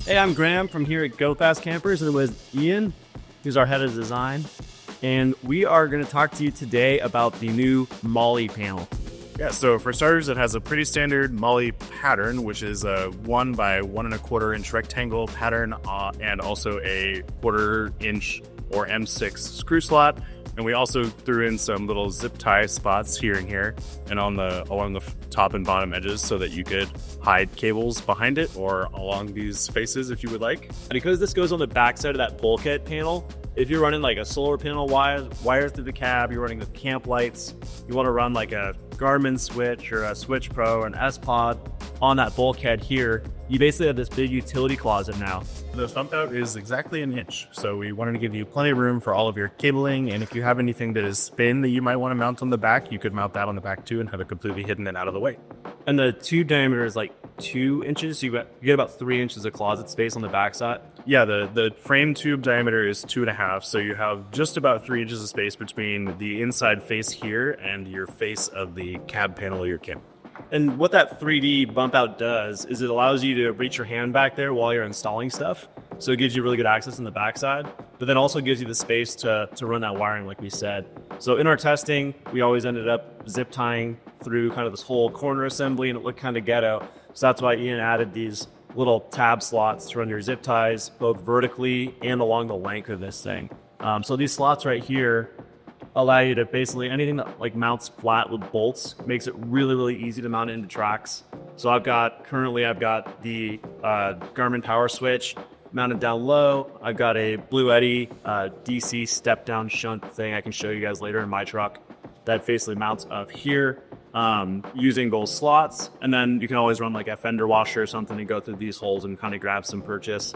Hey, I'm Graham from here at Go Fast Campers, and with Ian, who's our head of design. And we are going to talk to you today about the new MOLLE panel. Yeah, so for starters, it has a pretty standard MOLLE pattern, which is a 1 by 1¼ inch rectangle pattern, and also a 1/4 inch or M6 screw slot. And we also threw in some little zip tie spots here and here, and along the top and bottom edges, so that you could hide cables behind it or along these faces if you would like. Because this goes on the back side of that bulkhead panel, if you're running like a solar panel wires through the cab, you're running the camp lights, you want to run like a Garmin switch or a Switch Pro or an S-Pod on that bulkhead here, you basically have this big utility closet now. The thump out is exactly an inch, so we wanted to give you plenty of room for all of your cabling, and if you have anything that is spin that you might want to mount on the back, you could mount that on the back too and have it completely hidden and out of the way. And the tube diameter is like 2 inches, so you get about 3 inches of closet space on the back side. Yeah, the frame tube diameter is 2.5, so you have just about 3 inches of space between the inside face here and your face of the cab panel of your camper. And what that 3D bump out does is it allows you to reach your hand back there while you're installing stuff. So it gives you really good access on the backside, but then also gives you the space to run that wiring like we said. So in our testing, we always ended up zip tying through kind of this whole corner assembly, and it looked kind of ghetto. So that's why Ian added these little tab slots to run your zip ties both vertically and along the length of this thing. So these slots right here allow you to basically anything that like mounts flat with bolts, makes it really easy to mount it into tracks. So currently I've got the Garmin power switch mounted down low. I've got a Blue Eddy DC step down shunt thing I can show you guys later in my truck that basically mounts up here using those slots. And then you can always run like a fender washer or something to go through these holes and kind of grab some purchase.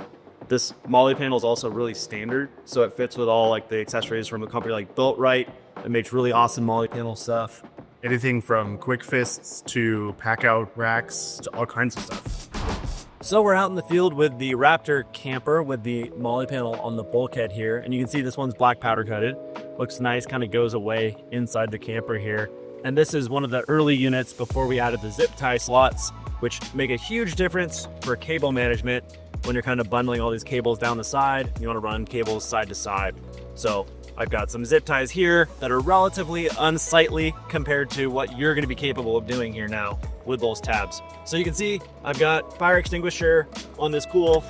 This MOLLE panel is also really standard, so it fits with all like the accessories from a company like Built Right. It makes really awesome MOLLE panel stuff. Anything from quick fists to pack out racks to all kinds of stuff. So we're out in the field with the Raptor camper with the MOLLE panel on the bulkhead here, and you can see this one's black powder coated. Looks nice, kind of goes away inside the camper here. And this is one of the early units before we added the zip tie slots, which make a huge difference for cable management. When you're kind of bundling all these cables down the side, you want to run cables side to side. So I've got some zip ties here that are relatively unsightly compared to what you're going to be capable of doing here now with those tabs. So you can see I've got fire extinguisher on this cool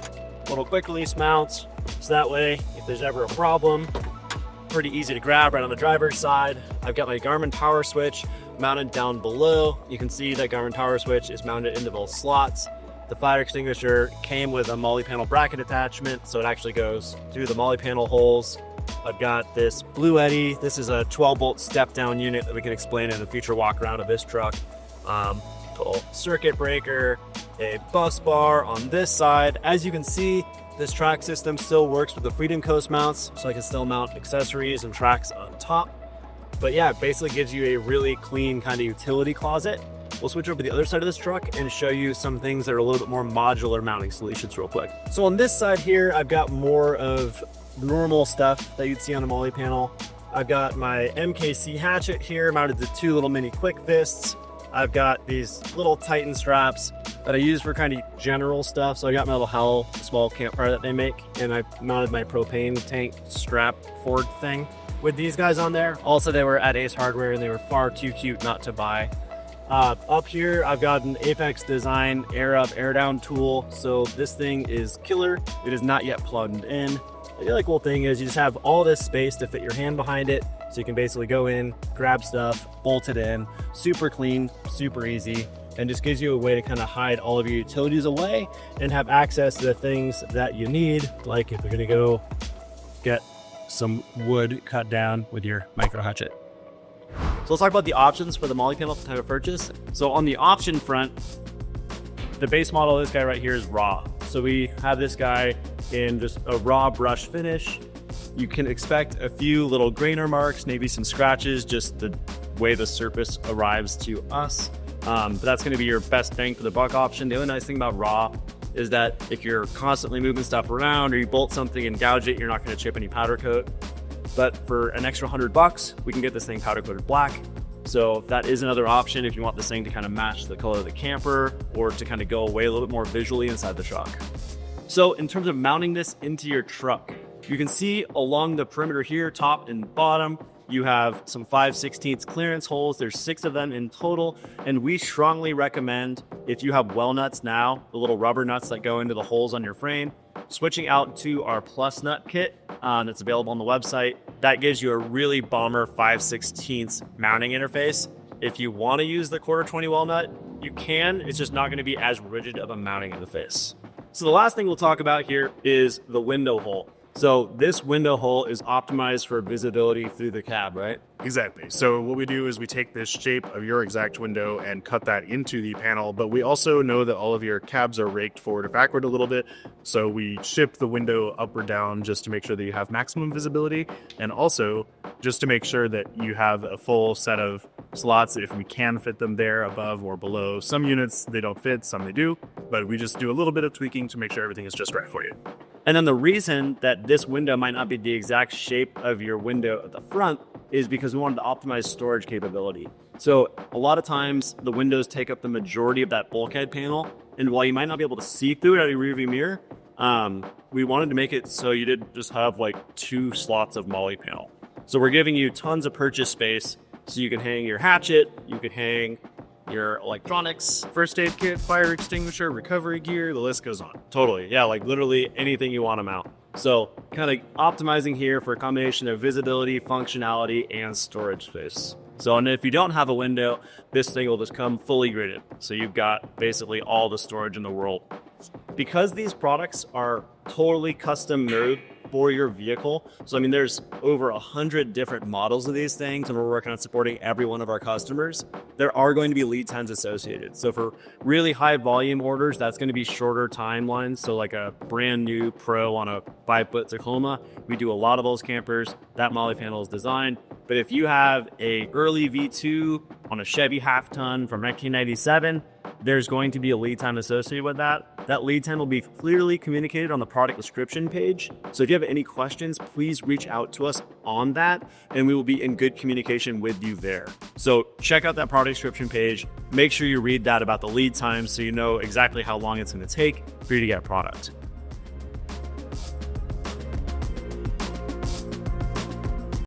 little quick release mount. So that way, if there's ever a problem, pretty easy to grab right on the driver's side. I've got my Garmin power switch mounted down below. You can see that Garmin power switch is mounted into both slots. The fire extinguisher came with a MOLLE panel bracket attachment, so it actually goes through the MOLLE panel holes. I've got this Blue Eddy. This is a 12-volt step-down unit that we can explain in a future walk-around of this truck. Little circuit breaker, a bus bar on this side. As you can see, this track system still works with the Freedom Coast mounts, so I can still mount accessories and tracks on top. But yeah, it basically gives you a really clean kind of utility closet. We'll switch over to the other side of this truck and show you some things that are a little bit more modular mounting solutions real quick. So on this side here, I've got more of normal stuff that you'd see on a MOLLE panel. I've got my MKC hatchet here mounted to 2 little mini quick fists. I've got these little Titan straps that I use for kind of general stuff. So I got my little Hell small campfire that they make, and I mounted my propane tank strap Ford thing with these guys on there. Also, they were at Ace Hardware and they were far too cute not to buy. Up here, I've got an Apex Design air up, air down tool. So this thing is killer. It is not yet plugged in. The really cool thing is you just have all this space to fit your hand behind it. So you can basically go in, grab stuff, bolt it in, super clean, super easy, and just gives you a way to kind of hide all of your utilities away and have access to the things that you need. Like if you're gonna go get some wood cut down with your micro hatchet. So let's talk about the options for the MOLLE panel type of purchase. So on the option front, the base model of this guy right here is raw. So we have this guy in just a raw brush finish. You can expect a few little grainer marks, maybe some scratches, just the way the surface arrives to us. But that's gonna be your best bang for the buck option. The other nice thing about raw is that if you're constantly moving stuff around or you bolt something and gouge it, you're not gonna chip any powder coat. But for an extra $100, we can get this thing powder coated black. So that is another option if you want this thing to kind of match the color of the camper or to kind of go away a little bit more visually inside the truck. So in terms of mounting this into your truck, you can see along the perimeter here, top and bottom, you have some 5/16 clearance holes. There's 6 of them in total. And we strongly recommend, if you have well nuts now, the little rubber nuts that go into the holes on your frame, switching out to our plus nut kit that's available on the website. That gives you a really bomber 5/16 mounting interface. If you want to use the 1/4 20 well nut, you can. It's just not going to be as rigid of a mounting interface. So the last thing we'll talk about here is the window hole. So this window hole is optimized for visibility through the cab, right? Exactly. So what we do is we take this shape of your exact window and cut that into the panel, but we also know that all of your cabs are raked forward or backward a little bit. So we shift the window up or down just to make sure that you have maximum visibility, and also just to make sure that you have a full set of slots if we can fit them there above or below. Some units, they don't fit, some they do, but we just do a little bit of tweaking to make sure everything is just right for you. And then the reason that this window might not be the exact shape of your window at the front is because we wanted to optimize storage capability. So a lot of times the windows take up the majority of that bulkhead panel. And while you might not be able to see through it out of your rearview mirror, we wanted to make it so you didn't just have like 2 slots of MOLLE panel. So we're giving you tons of purchase space so you can hang your hatchet, you can hang your electronics, First aid kit, fire extinguisher, recovery gear, the list goes on. totally. Yeah, like literally anything you want to mount. So kind of optimizing here for a combination of visibility, functionality, and storage space. So, and if you don't have a window, this thing will just come fully gridded. So you've got basically all the storage in the world. Because these products are totally custom made for your vehicle. So, I mean, there's over 100 different models of these things, and we're working on supporting every one of our customers. There are going to be lead times associated. So for really high volume orders, that's going to be shorter timelines. So like a brand new Pro on a 5-foot Tacoma, we do a lot of those campers. That MOLLE panel is designed. But if you have a early V2 on a Chevy half-ton from 1997, there's going to be a lead time associated with that. That lead time will be clearly communicated on the product description page. So if you have any questions, please reach out to us on that, and we will be in good communication with you there. So check out that product description page. Make sure you read that about the lead time so you know exactly how long it's going to take for you to get a product.